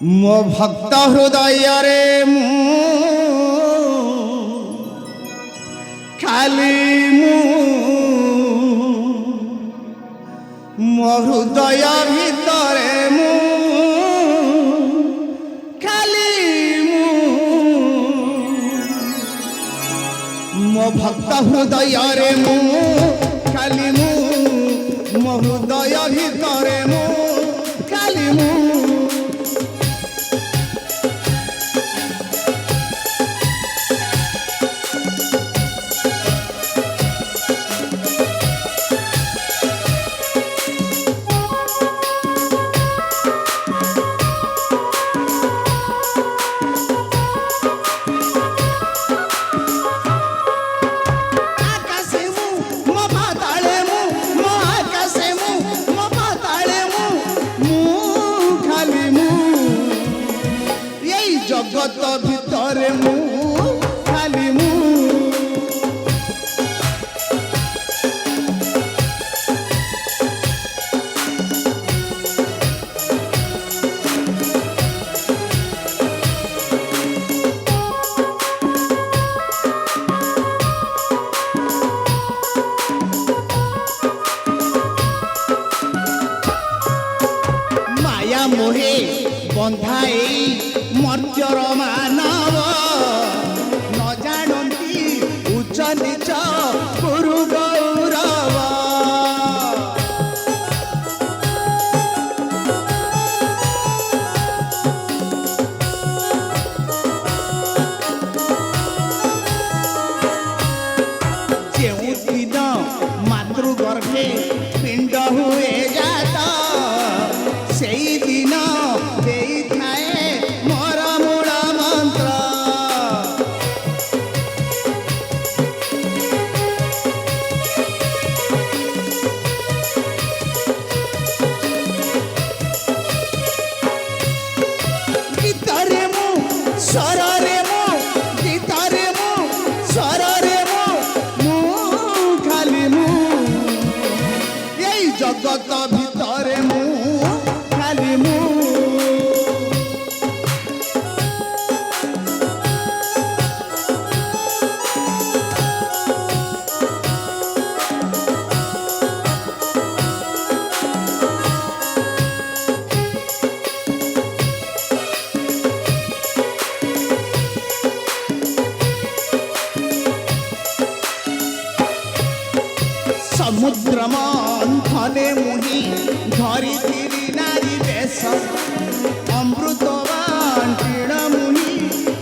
ମୋ ଭକ୍ତ ହୃଦୟରେ ଖାଲି ମୋ ହୃଦୟ ଭିତରେ ଖାଲି ମୋ ଭକ୍ତ ହୃଦୟରେ ଖାଲି ମୋ ହୃଦୟ ଭିତରେ ଖାଲି জগত ভিতরে খালি মায়া মোহে বন্ধা এই মর্ত্যর মানব ন জানন্তি উচ্চ নিচ গুরু গৌরব যেদিন মাতৃগর্ভে পিণ্ড হুয়ে যাত সেই দিন ଦେଇଥାଏ ମୋର ମୂଳ ମନ୍ତ୍ର ଗୀତରେ ସ୍ୱରରେ ଗୀତରେ ସ୍ୱରରେ ଖାଲି ଏଇ ଜଗତ ଭିତରେ ଖାଲି সমুদ্র মন্থনে মুহি ধরিছিলি নারী বেশ অমৃতবান তীর মুহি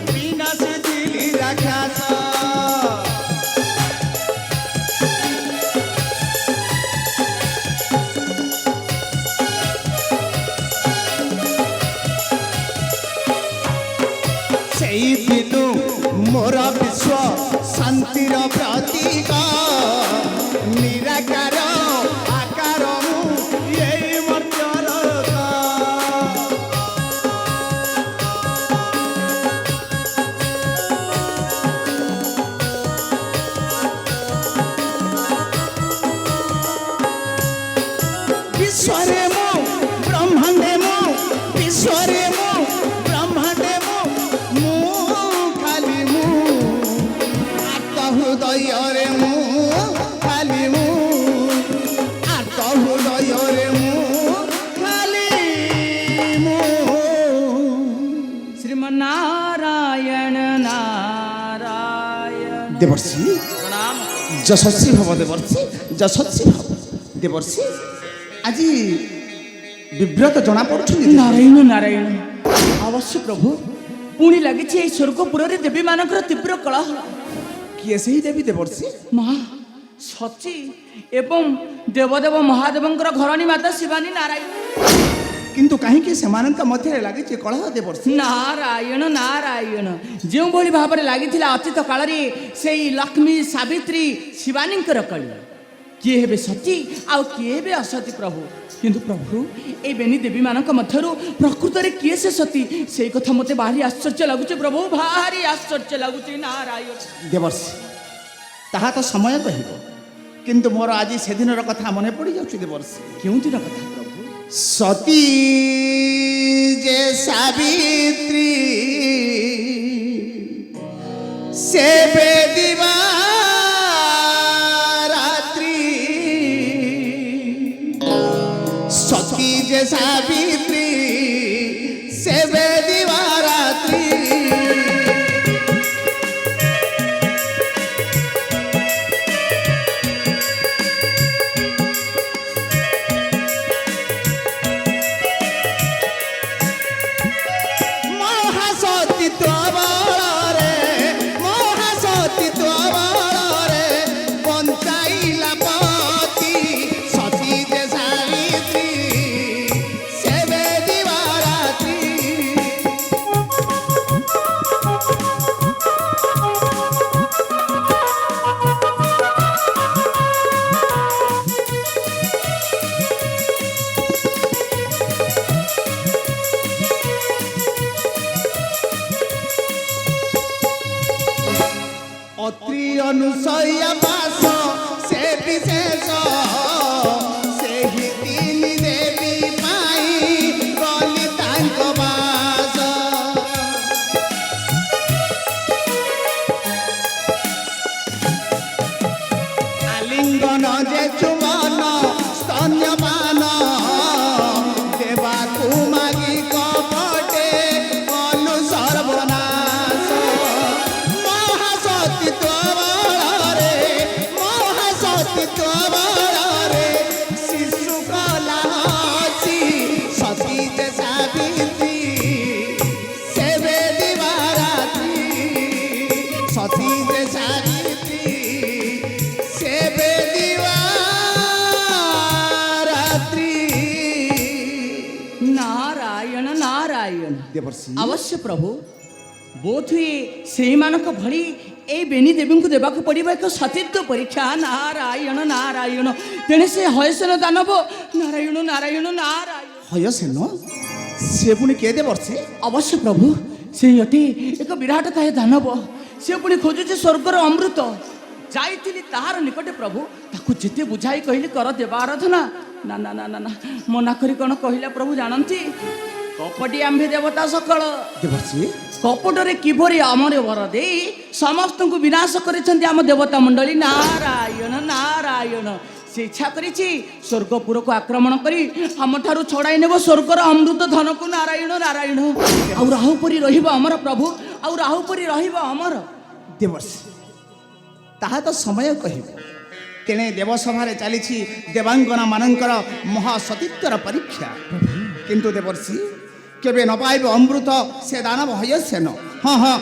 বিনাশিলি রাক্ষস সেই দিনু মোর বিশ্ব শান্তির প্রতীক নিরাকার আকার এই মর্ত্যর বিশ্বরে ব্রহ্মাণ্ডে বিশ্বরে ব্রহ্মাণ্ডে খালি আত্ম হৃদୟରେ খালি আত্ম হৃদୟରେ খালি শ্রীমন্নারায়ণ নারায়ণ দেবর্ষি প্রণাম যশস্বী ভব দেবর্ষি যশস্বী ভব দেবর্ষি আজি বিব্রত জনা পড়ুଛନ୍ତି নারায়ণ নারায়ণ অবশ্য প্রভু পুଣି ଲାଗିଛି এই ସ୍ୱର୍ଗପୁରରେ ଦେବୀମାନଙ୍କର ତୀବ୍ର କଳହ କିଏ ସେହି ଦେବୀ ଦେବର୍ଷି ମା ସଚୀ ଏବଂ ଦେବଦେବ ମହାଦେବଙ୍କର ଘରଣୀ ମାତା ଶିବାନୀ ନାରାୟଣ କିନ୍ତୁ କାହିଁକି ସେମାନଙ୍କ ମଧ୍ୟରେ ଲାଗିଛି କଳହ ଦେବର୍ଷି ନାରାୟଣ ନାରାୟଣ ଯେଉଁଭଳି ଭାବରେ ଲାଗିଥିଲା ଅତୀତ କାଳରେ ସେଇ ଲକ୍ଷ୍ମୀ ସାବିତ୍ରୀ ଶିବାନୀଙ୍କର କଳି କିଏ ହେବେ ସତୀ ଆଉ କିଏ ହେବେ ଅସତୀ ପ୍ରଭୁ କିନ୍ତୁ ପ୍ରଭୁ এই ବେନି ଦେବୀମାନଙ୍କ ମଧ୍ୟରୁ ପ୍ରକୃତରେ କିଏ ସେ ସତୀ ସେଇ କଥା ମୋତେ ଭାରି ଆଶ୍ଚର୍ଯ୍ୟ ଲାଗୁଛି ପ୍ରଭୁ ଭାରି ଆଶ୍ଚର୍ଯ୍ୟ ଲାଗୁଛି ନାରାୟଣ ଦେବର୍ଷି ତାହା ତ ସମୟ କହିବ କିନ୍ତୁ ମୋର ଆଜି ସେଦିନର କଥା ମନେ ପଡ଼ିଯାଉଛି ଦେବର୍ଷି କେଉଁ ଦିନ କଥା ପ୍ରଭୁ ସତୀ ଯେ ସାବିତ୍ରୀ ସେବେ ଦିବା ରାତ୍ରି ସତୀ ଯେ ସାବିତ୍ରୀ ସେବେ ଦିବା ରାତ୍ରି অত্রি অনুসয়া বাস সে বিশেষ ସେହି ତିନି ଦେବୀ ପାଇଁ ଗଲି ତାଙ୍କ ବାସ ଆଲିଙ୍ଗନ ଯେ ଚୁମନ ସ୍ତନ୍ୟପାନ ଦେବାକୁ ମାଗି କପଟେ କଲୁ ସର୍ବନାଶ ତୋବରେ ଶିଶୁ କଲା ଅଛି ସତୀ ଯେ ସାବିତ୍ରୀ ସେବେ ଦିବା ରାତ୍ରି ସତୀ ଯେ ସାବିତ୍ରୀ ସେବେ ଦିବା ରାତ୍ରି ନାରାୟଣ ନାରାୟଣ ଦେବର୍ଷି ଅବଶ୍ୟ ପ୍ରଭୁ ବୋଧହୁଏ ସେଇମାନଙ୍କ ଭଳି এই ବେଣୀ ଦେବୀଙ୍କୁ ଦେବାକୁ ପଡ଼ିବ ଏକ ସତୀତ୍ୱ ପରୀକ୍ଷା ନାରାୟଣ ନାରାୟଣ ତେଣେ ସେ ହୟସେନ ଦାନବ ନାରାୟଣ ନାରାୟଣ ନାରାୟଣ ହୟସେନ ସେ ପୁଣି କିଏ ଦେବର୍ଷି ଅବଶ୍ୟ ପ୍ରଭୁ ସେଇ ଅଟେ ଏକ ବିରାଟ କାୟ ଦାନବ ସେ ପୁଣି ଖୋଜୁଛି ସ୍ୱର୍ଗର ଅମୃତ ଯାଇଥିଲି ତାହାର ନିକଟେ ପ୍ରଭୁ ତାକୁ ଯେତେ ବୁଝାଇ କହିଲି କର ଦେବା ଆରାଧନା ନା ନା ନା ନା ନା ମନା କରି କ'ଣ କହିଲା ପ୍ରଭୁ ଜାଣନ୍ତି କପଟି ଆମ୍ଭେ ଦେବତା ସକଳ ଦେବର୍ଷି କପଟରେ କିଭଳି ଅମର ବର ଦେଇ ସମସ୍ତଙ୍କୁ ବିନାଶ କରିଛନ୍ତି ଆମ ଦେବତା ମଣ୍ଡଳୀ ନାରାୟଣ ନାରାୟଣ ସେ ଇଚ୍ଛା କରିଛି ସ୍ୱର୍ଗପୁରକୁ ଆକ୍ରମଣ କରି ଆମଠାରୁ ଛଡ଼ାଇ ନେବ ସ୍ୱର୍ଗର ଅମୃତ ଧନକୁ ନାରାୟଣ ନାରାୟଣ ଆଉ ରାହୁ ପରି ରହିବ ଅମର ପ୍ରଭୁ ଆଉ ରାହୁ ପରି ରହିବ ଅମର ଦେବର୍ଷି ତାହା ତ ସମୟ କହିବ ତେଣେ ଦେବସଭାରେ ଚାଲିଛି ଦେବାଙ୍ଗନା ମାନଙ୍କର ମହାସତୀତ୍ୱର ପରୀକ୍ଷା କିନ୍ତୁ ଦେବର୍ଷି କେବେ ନ ପାଇବ ଅମୃତ ସେ ଦାନବ ହୟସେନ ହଁ ହଁ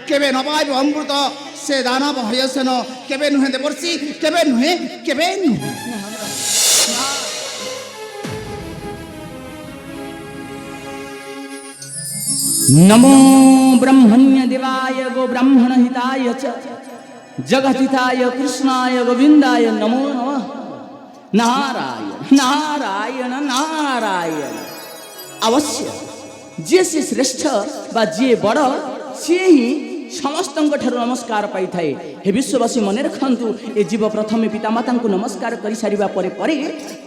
କେବେ ନ ପାଇବ ଅମୃତ ସେ ଦାନବ ହୟସେନ କେବେ ନୁହେଁ ଦେବର୍ଷି କେବେ ନୁହେଁ କେବେ ନୁହେଁ ନମୋ ବ୍ରହ୍ମଣ୍ୟ ଦେବାୟ ଗೋ ବ୍ରାହ୍ମଣ ହିତାୟ ଚ ଜଗତିତାୟ କୃଷ୍ଣାୟ ଗୋବିନ୍ଦାୟ ନମୋ ନମଃ ନାରାୟଣ ନାରାୟଣ ନାରାୟଣ ଅବଶ୍ୟ ଯିଏ ସେ ଶ୍ରେଷ୍ଠ ବା ଯିଏ ବଡ଼ ସିଏ ହିଁ ସମସ୍ତଙ୍କ ଠାରୁ ନମସ୍କାର ପାଇଥାଏ ହେ ବିଶ୍ୱବାସୀ ମନେ ରଖନ୍ତୁ ଏ ଜୀବ ପ୍ରଥମେ ପିତାମାତାଙ୍କୁ ନମସ୍କାର କରିସାରିବା ପରେ ପରେ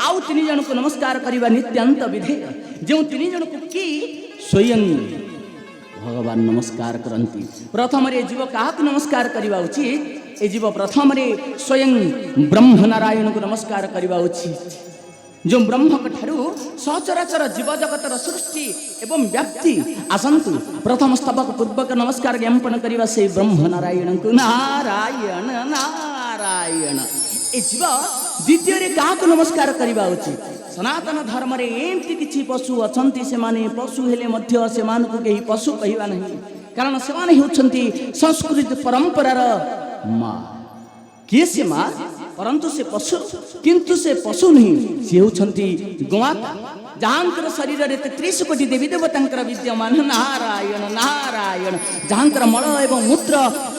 ଆଉ ତିନି ଜଣଙ୍କୁ ନମସ୍କାର କରିବା ନିତ୍ୟାନ୍ତ ବିଧେୟ ଯେଉଁ ତିନି ଜଣଙ୍କୁ କି ସ୍ୱୟଂ ଭଗବାନ ନମସ୍କାର କରନ୍ତି ପ୍ରଥମରେ ଏ ଜୀବ କାହାକୁ ନମସ୍କାର କରିବା ଉଚିତ ଏ ଜୀବ ପ୍ରଥମରେ ସ୍ୱୟଂ ବ୍ରହ୍ମ ନାରାୟଣଙ୍କୁ ନମସ୍କାର କରିବା ଉଚିତ ଯେଉଁ ବ୍ରହ୍ମଙ୍କ ଠାରୁ ସଚରାଚର ଜୀବଜଗତର ସୃଷ୍ଟି ଏବଂ ବ୍ୟାପ୍ତି ଆସନ୍ତୁ ପ୍ରଥମ ସ୍ତବକ ପୂର୍ବକ ନମସ୍କାର ଜ୍ଞାପନ କରିବା ସେଇ ବ୍ରହ୍ମ ନାରାୟଣଙ୍କୁ ନାରାୟଣ ନାରାୟଣ ଏ ଜୀବ ଦ୍ୱିତୀୟରେ କାହାକୁ ନମସ୍କାର କରିବା ଉଚିତ ସନାତନ ଧର୍ମରେ ଏମିତି କିଛି ପଶୁ ଅଛନ୍ତି ସେମାନେ ପଶୁ ହେଲେ ମଧ୍ୟ ସେମାନଙ୍କୁ କେହି ପଶୁ କହିବା ନାହିଁ କାରଣ ସେମାନେ ହେଉଛନ୍ତି ସଂସ୍କୃତି ପରମ୍ପରାର ମା କିଏ ସେ ମା परंतु से पशु किंतु से पशु नहीं सी होती गोमाता जहाँकर शरीर में 33 कोटी देवी देवता विद्यमान नारायण नारायण जहाँकर मल एवं मूत्र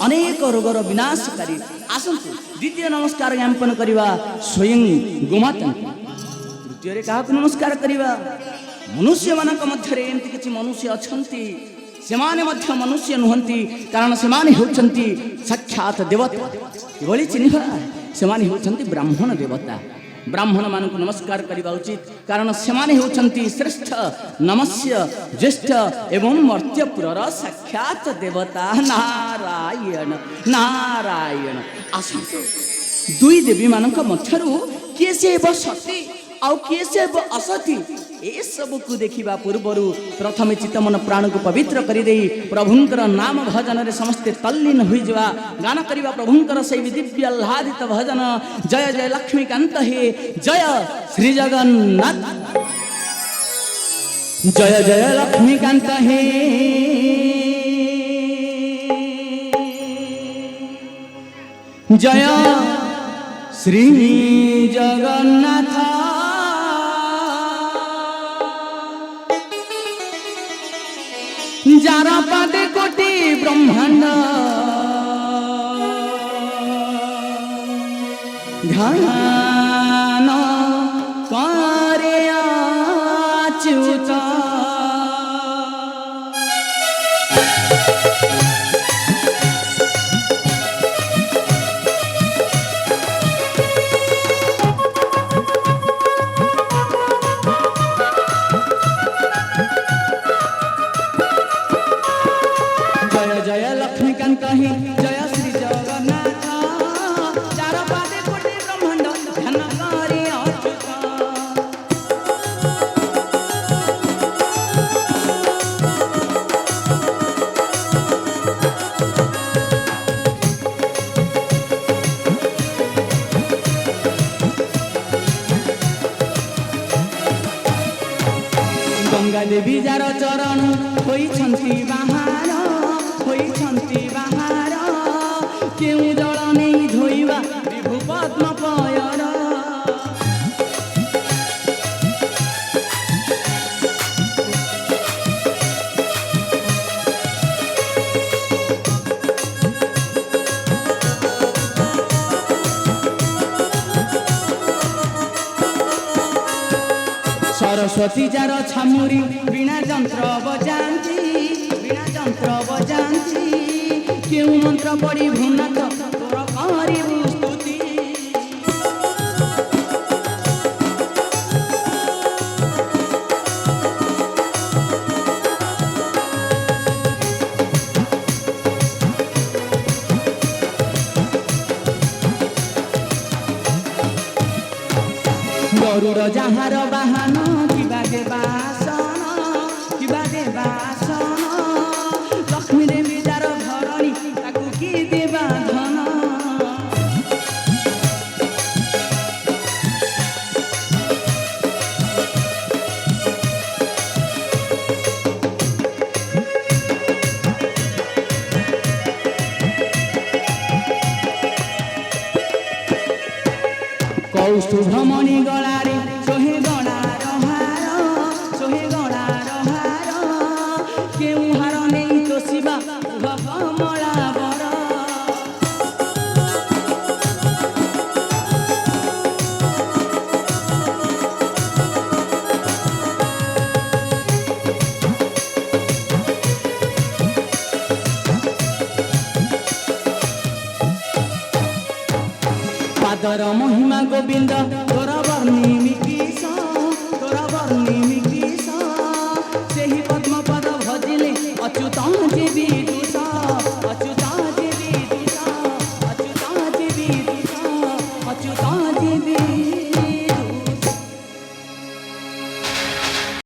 अनेक रोगर विनाशकारी आसतु द्वितीय नमस्कार ज्ञापन करवा स्वयं गोमाता तृतीय क्या नमस्कार करवा मनुष्य मान मध्य एमती किसी मनुष्य अच्छा सेमाने मध्य मनुष्य नुहंती कारण सेमाने होचंती साक्षात देवता किभଳି ଚିହ୍ନିବା ସେମାନେ ହେଉଛନ୍ତି ବ୍ରାହ୍ମଣ ଦେବତା ବ୍ରାହ୍ମଣ ମାନଙ୍କୁ ନମସ୍କାର କରିବା ଉଚିତ, କାରଣ ସେମାନେ ହେଉଛନ୍ତି ଶ୍ରେଷ୍ଠ, ନମସ୍ୟ, ଜ୍ୟେଷ୍ଠ ଏବଂ ମର୍ତ୍ତ୍ୟପୁରର ସାକ୍ଷାତ ଦେବତା। ନାରାୟଣ ନାରାୟଣ। ଆସନ୍ତୁ, ଦୁଇ ଦେବୀମାନଙ୍କ ମଧ୍ୟରୁ କିଏ ସେ ହେବ ସତୀ ଆଉ କିଏ ସେ ହେବ ଅସତୀ, ଏସବୁକୁ ଦେଖିବା ପୂର୍ବରୁ ପ୍ରଥମେ ଚିତ୍ତମନ ପ୍ରାଣକୁ ପବିତ୍ର କରିଦେଇ ପ୍ରଭୁଙ୍କର ନାମ ଭଜନରେ ସମସ୍ତେ ତଲ୍ଲୀନ ହୋଇଯିବା। ଗାନ କରିବା ପ୍ରଭୁଙ୍କର ସେହି ଦିବ୍ୟ ଆହ୍ଲାଦିତ ଭଜନ। ଜୟ ଜୟ ଲକ୍ଷ୍ମୀକାନ୍ତ ହେ, ଜୟ ଶ୍ରୀ ଜଗନ୍ନାଥ। ଜୟ ଜୟ ଲକ୍ଷ୍ମୀକାନ୍ତ ହେ, ଜୟ ଶ୍ରୀ ଜଗନ୍ନାଥ। যার পাদে কোটি ব্রহ্মাণ্ড ধ্যান করে অচ্যুত। জয় লক্ষ্মীকান্ত হি, জয় শ্রী জগন্নাথ। চার পাদে কোটি ব্রহ্মাণ্ড ধ্যান করে অচ্যুত। গঙ্গা দেবী যার চরণ হইছন্তি বাহার, হইছন্তি বাহার। কেউ জଳ নেই ধୋଇବା ବିଭୁ ପଦ୍ମ ପୟର। ସରସ୍ୱତୀ ଯାର ଛାମୁରି ବୀଣା ଯନ୍ତ୍ର ବଜାନ୍ତି, ବୀଣା ଯନ୍ତ୍ର ବଜାନ୍ତି। କେଉଁ ମନ୍ତ୍ର ପଢ଼ି ଭୁନାଥ ତୋର କରିବୁ ସ୍ତୁତି। গরুড় যাহার বাহন, কিবা দেবাসন, কিবা দেবাসন। লক্ষ্মী দেবী যার ধরণী, তাকু কি দেবা ধন। কৌস্তুভমণি গলারে সোহে গলার হার, সোহে গলার হার। কেউ হার নেই তো শিবা কমলা বর। পাদর মহিমা গোবিন্দ